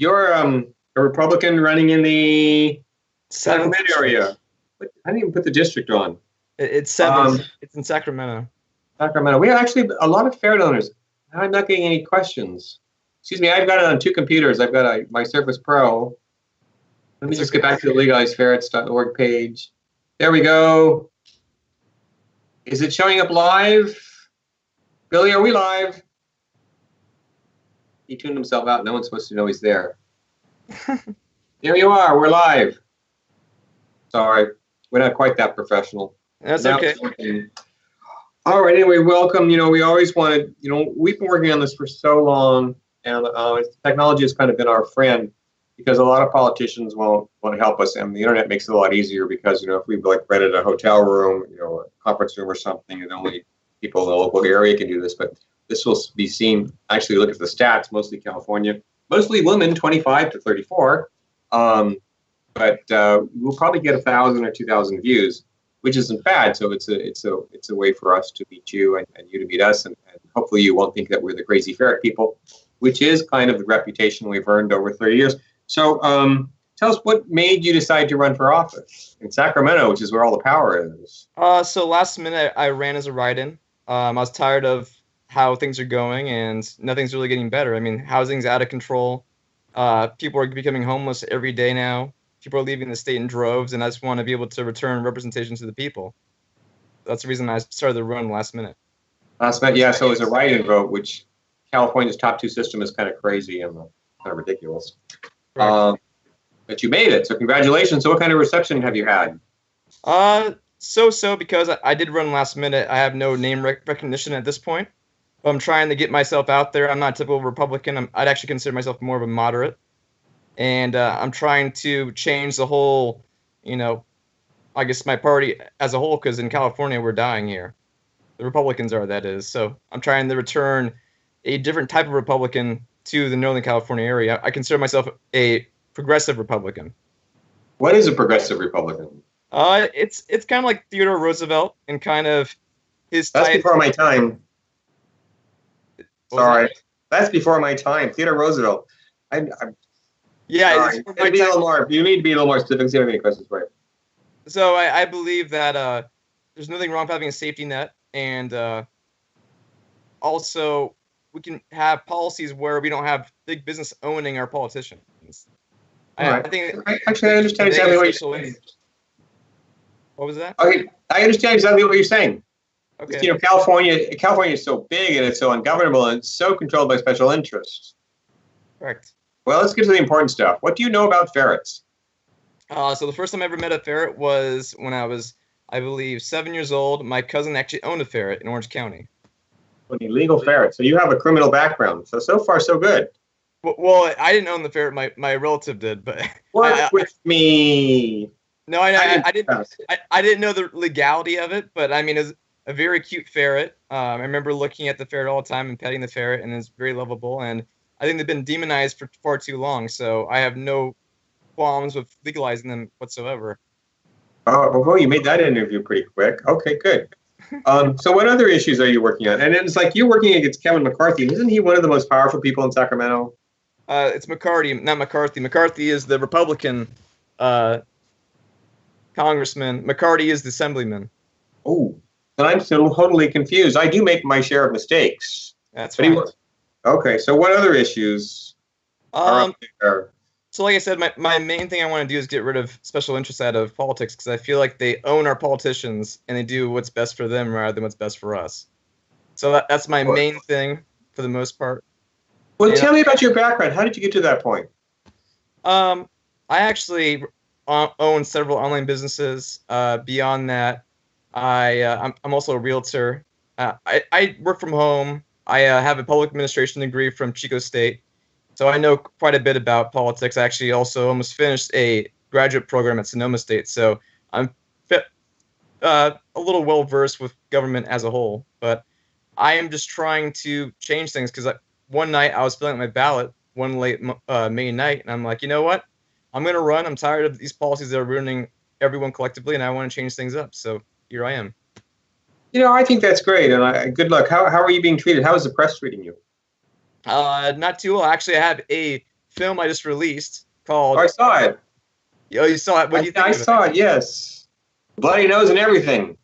You're a Republican running in the Seventh. Sacramento area. I didn't even put the district on. It's seventh. It's in Sacramento. Sacramento. We have actually a lot of ferret owners. I'm not getting any questions. Excuse me, I've got it on two computers. I've got my Surface Pro. Let me just get back to the legalizedferrets.org page. There we go. Is it showing up live? Billy, are we live? He tuned himself out. No one's supposed to know he's there. There you are. We're live. Sorry. We're not quite that professional. That's okay. All right. Anyway, welcome. We always wanted, we've been working on this for so long, and technology has kind of been our friend because a lot of politicians won't want to help us, and the internet makes it a lot easier because, if we've rented a hotel room, a conference room or something, and only people in the local area can do this, but this will be seen. Actually, look at the stats, mostly California, mostly women, 25 to 34. But we'll probably get 1,000 or 2,000 views, which isn't bad. So it's a way for us to meet you and you to meet us, and hopefully you won't think that we're the crazy ferret people, which is kind of the reputation we've earned over 30 years. So tell us what made you decide to run for office in Sacramento, which is where all the power is. So last minute I ran as a write-in. I was tired of how things are going, and nothing's really getting better. I mean, housing's out of control. People are becoming homeless every day now. People are leaving the state in droves, and I just want to be able to return representation to the people. That's the reason I started the run last minute. Last minute, yeah. So it was a write-in vote, which California's top two system is kind of crazy and kind of ridiculous. But you made it, so congratulations. So what kind of reception have you had? So because I did run last minute. I have no name recognition at this point. But I'm trying to get myself out there. I'm not a typical Republican. I'd actually consider myself more of a moderate. And I'm trying to change the whole, I guess my party as a whole, because in California, we're dying here. The Republicans are, that is. So I'm trying to return a different type of Republican to the Northern California area. I consider myself a progressive Republican. What is a progressive Republican? It's kind of like Theodore Roosevelt and kind of his That's type. before my time. Sorry. That's before my time. Theodore Roosevelt. Yeah, you need to be a little more specific. See if I have any questions for you. So I believe that there's nothing wrong with having a safety net, and also we can have policies where we don't have big business owning our politicians. I think actually I understand exactly what you're saying. What was that? Okay, I understand exactly what you're saying. Okay. California is so big and it's so ungovernable and it's so controlled by special interests. Correct. Well, let's get to the important stuff. What do you know about ferrets? So the first time I ever met a ferret was when I was, I believe, 7 years old. My cousin actually owned a ferret in Orange County. An illegal ferret. So you have a criminal background. So far, so good. Well, I didn't own the ferret. My relative did, but work with me. No, I didn't know the legality of it, but I mean, it was a very cute ferret. I remember looking at the ferret all the time and petting the ferret, and it's very lovable. And I think they've been demonized for far too long, so I have no qualms with legalizing them whatsoever. Oh, well, you made that interview pretty quick. Okay, good. So what other issues are you working on? And it's like you're working against Kevin McCarthy. Isn't he one of the most powerful people in Sacramento? It's McCarty, not McCarthy. McCarthy is the Republican congressman. McCarty is the assemblyman. Oh, then I'm still totally confused. I do make my share of mistakes. That's right. Okay, so what other issues are up there? So like I said, my main thing I want to do is get rid of special interests out of politics because I feel like they own our politicians and they do what's best for them rather than what's best for us. So that's my main thing for the most part. Well, tell me about your background. How did you get to that point? I actually own several online businesses. Beyond that, I'm also a realtor. I work from home. I have a public administration degree from Chico State. So I know quite a bit about politics. I actually also almost finished a graduate program at Sonoma State. So I'm a little well-versed with government as a whole. But I am just trying to change things because one night I was filling out my ballot one late May night, and I'm like, you know what? I'm going to run. I'm tired of these policies that are ruining everyone collectively, and I want to change things up. So here I am. I think that's great, and good luck. How are you being treated? How is the press treating you? Not too well. Actually, I have a film I just released Oh, called. I saw it. Oh, you saw it. What do you think I of it? saw it. Yes, bloody nose and everything.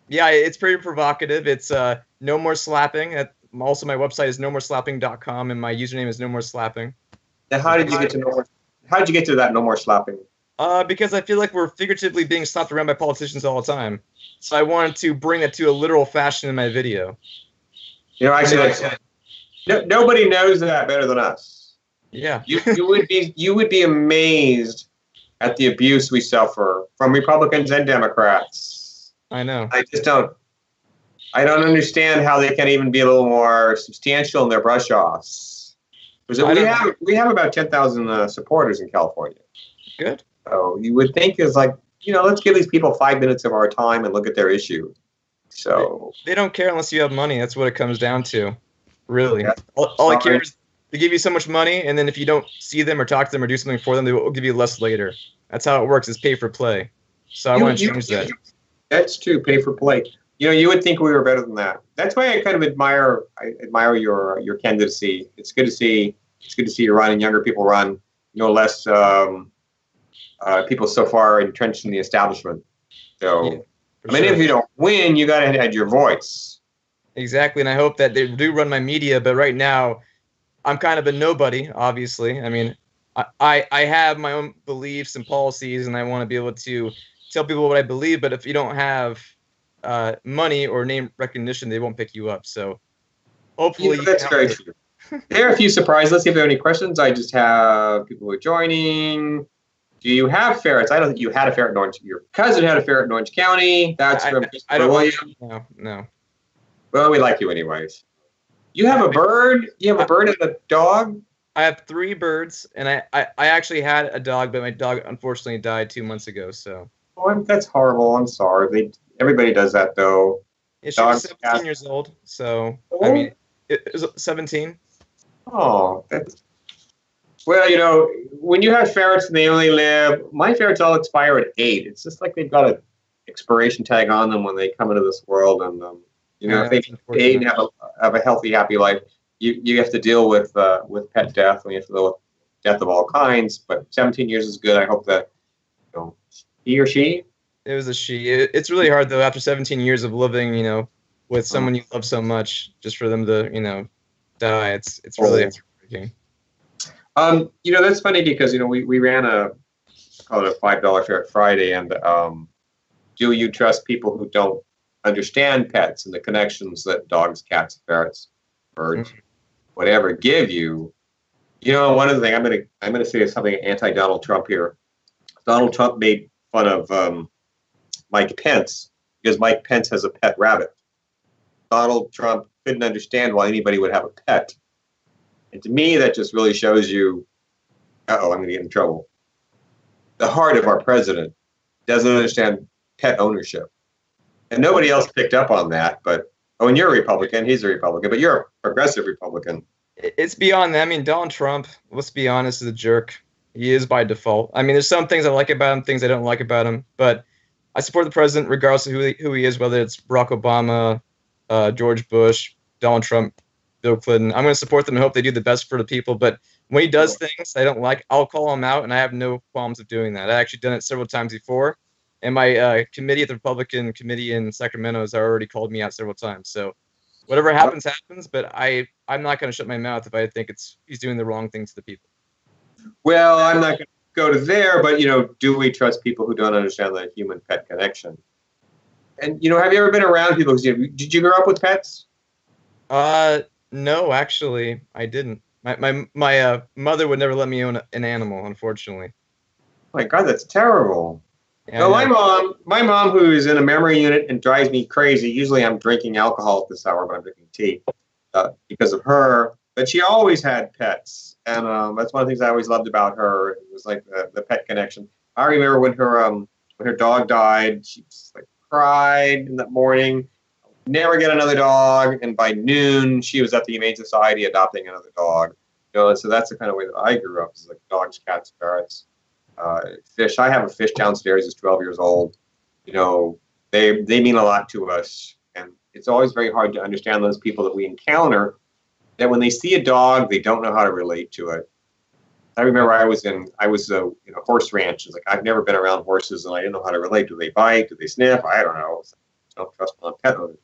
Yeah, it's pretty provocative. It's no more slapping. Also, my website is nomoreslapping.com, and my username is no more slapping. Now, how did you get to no more? How did you get to that no more slapping? Because I feel like we're figuratively being slapped around by politicians all the time. So I wanted to bring that to a literal fashion in my video. You know, actually, nobody knows that better than us. Yeah. You would be amazed at the abuse we suffer from Republicans and Democrats. I know. I don't understand how they can even be a little more substantial in their brush offs. We have about 10,000 supporters in California. Good. So you would think is like, let's give these people 5 minutes of our time and look at their issue. So they don't care unless you have money. That's what it comes down to. Really. Yeah. All I care is they give you so much money, and then if you don't see them or talk to them or do something for them, they will give you less later. That's how it works. Is pay for play. So I want to change that. That's true. Pay for play. You would think we were better than that. That's why I kind of admire your candidacy. It's good to see you run and younger people run. Less people so far entrenched in the establishment. So, yeah, if you don't win, you got to add your voice. Exactly, and I hope that they do run my media. But right now, I'm kind of a nobody. Obviously, I mean, I have my own beliefs and policies, and I want to be able to tell people what I believe. But if you don't have money or name recognition, they won't pick you up. So hopefully, that's very true. There are a few surprises. Let's see if there are any questions. I just have people who are joining. Do you have ferrets? I don't think you had a ferret in Orange. Your cousin had a ferret in Orange County. That's from I don't William. No. Well, we like you anyways. You have a bird? You have a bird and a dog? I have 3 birds, and I actually had a dog, but my dog unfortunately died 2 months ago. So. Oh, that's horrible. I'm sorry. Everybody does that, though. Yeah, she was 17 years old, so, I mean, it was 17. Oh, well, when you have ferrets and they only live, my ferrets all expire at 8. It's just like they've got an expiration tag on them when they come into this world, and if they 8 and have a healthy, happy life, you have to deal with pet death, and you have to deal with death of all kinds. But 17 years is good. I hope that he or she. It was a she. It's really hard though after 17 years of living, with someone you love so much, just for them to, die. It's really heartbreaking. That's funny because we ran call it a $5 Ferret Friday, and do you trust people who don't understand pets and the connections that dogs, cats, ferrets, birds, whatever give you? One of the things I'm gonna say is something anti-Donald Trump here. Donald Trump made fun of Mike Pence because Mike Pence has a pet rabbit. Donald Trump couldn't understand why anybody would have a pet. And to me, that just really shows you, I'm going to get in trouble. The heart of our president doesn't understand pet ownership. And nobody else picked up on that. And you're a Republican, he's a Republican, but you're a progressive Republican. It's beyond that. I mean, Donald Trump, let's be honest, is a jerk. He is by default. I mean, there's some things I like about him, things I don't like about him. But I support the president regardless of who he is, whether it's Barack Obama, George Bush, Donald Trump, Bill Clinton. I'm going to support them and hope they do the best for the people. But when he does things I don't like, I'll call him out, and I have no qualms of doing that. I've actually done it several times before, and my committee at the Republican committee in Sacramento has already called me out several times. So whatever happens, happens. But I'm not going to shut my mouth if I think he's doing the wrong thing to the people. Well, I'm not going to go to there, but do we trust people who don't understand the human-pet connection? And have you ever been around people? Did you grow up with pets? No, actually, I didn't. My mother would never let me own an animal, unfortunately. Oh my God, that's terrible. Yeah, well, my mom, who is in a memory unit and drives me crazy. Usually, I'm drinking alcohol at this hour, but I'm drinking tea because of her. But she always had pets, and that's one of the things I always loved about her. It was like the pet connection. I remember when her dog died, she just cried in that morning. Never get another dog, and by noon she was at the Humane Society adopting another dog. So that's the kind of way that I grew up, is like dogs, cats, ferrets, fish. I have a fish downstairs. He's 12 years old. They mean a lot to us, and it's always very hard to understand those people that we encounter that when they see a dog, they don't know how to relate to it. I remember I was in a horse ranch. It's like I've never been around horses, and I didn't know how to relate. Do they bite? Do they sniff? I don't know. Don't trust my pet owners.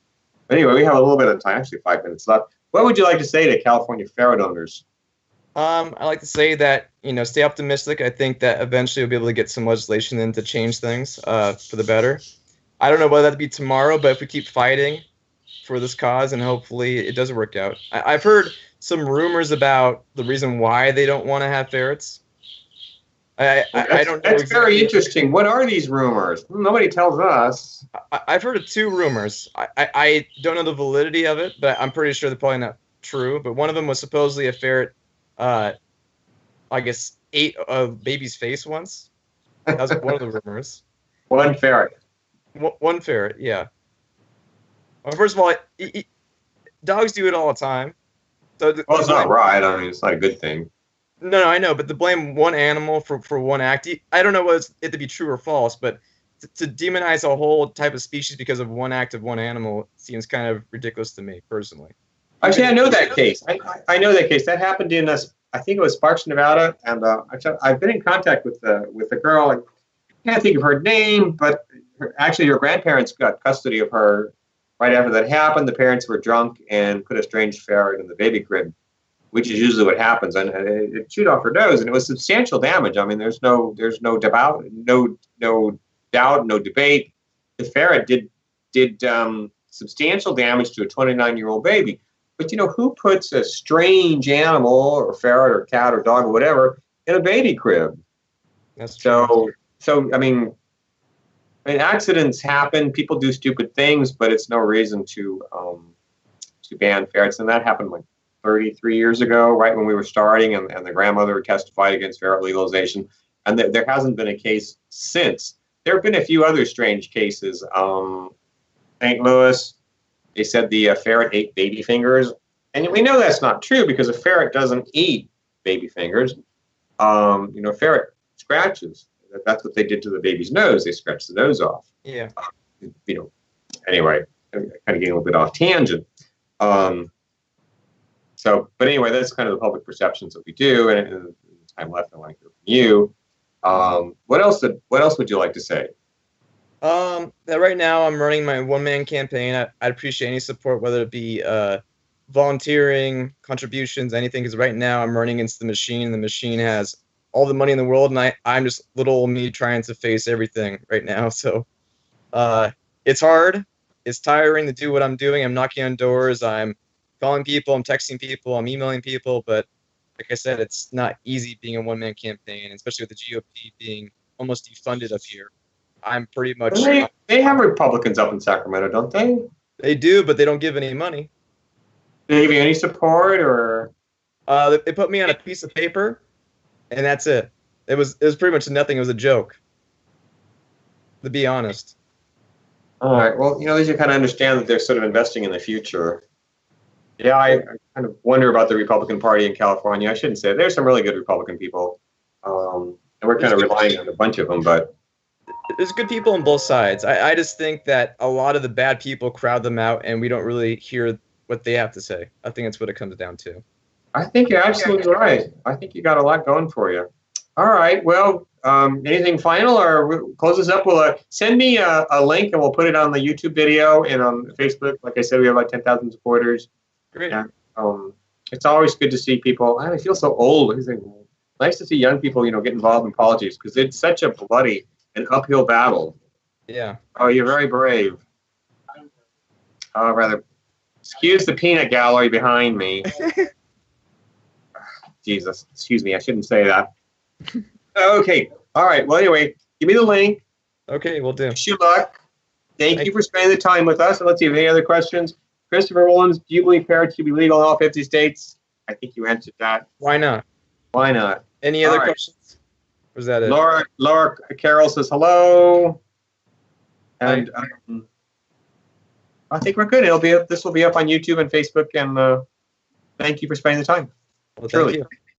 But anyway, we have a little bit of time, actually 5 minutes left. What would you like to say to California ferret owners? I like to say that, stay optimistic. I think that eventually we'll be able to get some legislation in to change things for the better. I don't know whether that'll be tomorrow, but if we keep fighting for this cause, and hopefully it does work out. I've heard some rumors about the reason why they don't want to have ferrets. I don't know. That's exactly. very interesting. What are these rumors? Nobody tells us. I've heard of two rumors. I don't know the validity of it, but I'm pretty sure they're probably not true. But one of them was supposedly a ferret, I guess, ate a baby's face once. That was one of the rumors. One ferret. One ferret, yeah. Well, first of all, dogs do it all the time. So Well, it's not right. I mean, it's not a good thing. No, I know, but to blame one animal for one act, I don't know whether it to be true or false, but to demonize a whole type of species because of one act of one animal seems kind of ridiculous to me, personally. Actually, I know that case. I know that case. That happened in I think it was Sparks, Nevada, and I've been in contact with the girl. I can't think of her name, but actually, her grandparents got custody of her right after that happened. The parents were drunk and put a strange ferret in the baby crib, which is usually what happens, and it chewed off her nose, and it was substantial damage. I mean, there's no doubt, no debate. The ferret did substantial damage to a 29-year-old baby. But who puts a strange animal or ferret or cat or dog or whatever in a baby crib? That's true. So I mean, accidents happen. People do stupid things, but it's no reason to ban ferrets. And that happened like 33 years ago, right when we were starting, and the grandmother testified against ferret legalization. And there hasn't been a case since. There have been a few other strange cases. St. Louis, they said the ferret ate baby fingers. And we know that's not true because a ferret doesn't eat baby fingers. Ferret scratches. That's what they did to the baby's nose. They scratched the nose off. Yeah. Anyway, I'm kind of getting a little bit off tangent. But anyway, that's kind of the public perceptions that we do. And in the time left, I want to hear from you. What else would you like to say? That right now I'm running my one-man campaign. I'd appreciate any support, whether it be volunteering, contributions, anything. Because right now I'm running against the machine. The machine has all the money in the world, and I'm just little old me trying to face everything right now. So it's hard. It's tiring to do what I'm doing. I'm knocking on doors. I'm calling people. I'm texting people. I'm emailing people. But like I said, it's not easy being a one-man campaign, especially with the GOP being almost defunded up here. I'm pretty much. They have Republicans up in Sacramento, don't they? They do, but they don't give any money. Do they give you any support, or? They put me on a piece of paper, and that's it. It was pretty much nothing. It was a joke, to be honest. All right. Well, they should kind of understand that they're sort of investing in the future. Yeah, I kind of wonder about the Republican Party in California. I shouldn't say it. There's some really good Republican people, and we're kind of relying on a bunch of them, but. There's good people on both sides. I just think that a lot of the bad people crowd them out, and we don't really hear what they have to say. I think that's what it comes down to. I think you're absolutely right. I think you got a lot going for you. All right. Well, anything final, or we'll close this up? We'll send me a link, and we'll put it on the YouTube video and on Facebook. Like I said, we have like 10,000 supporters. Great. And, it's always good to see people. I feel so old. It's nice to see young people, get involved in politics, because it's such a bloody an uphill battle. Yeah. Oh, you're very brave. Rather, excuse the peanut gallery behind me. Jesus, excuse me, I shouldn't say that. Okay, all right. Well, anyway, give me the link. Okay, we'll do. Wish you luck. Thank you for spending the time with us. And let's see if any other questions. Christopher Williams, do you believe ferrets should be legal in all 50 states? I think you answered that. Why not? Why not? Any other questions? Was that it? Laura Carroll says hello, and I think we're good. This will be up on YouTube and Facebook, and thank you for spending the time. Well, Truly. thank you.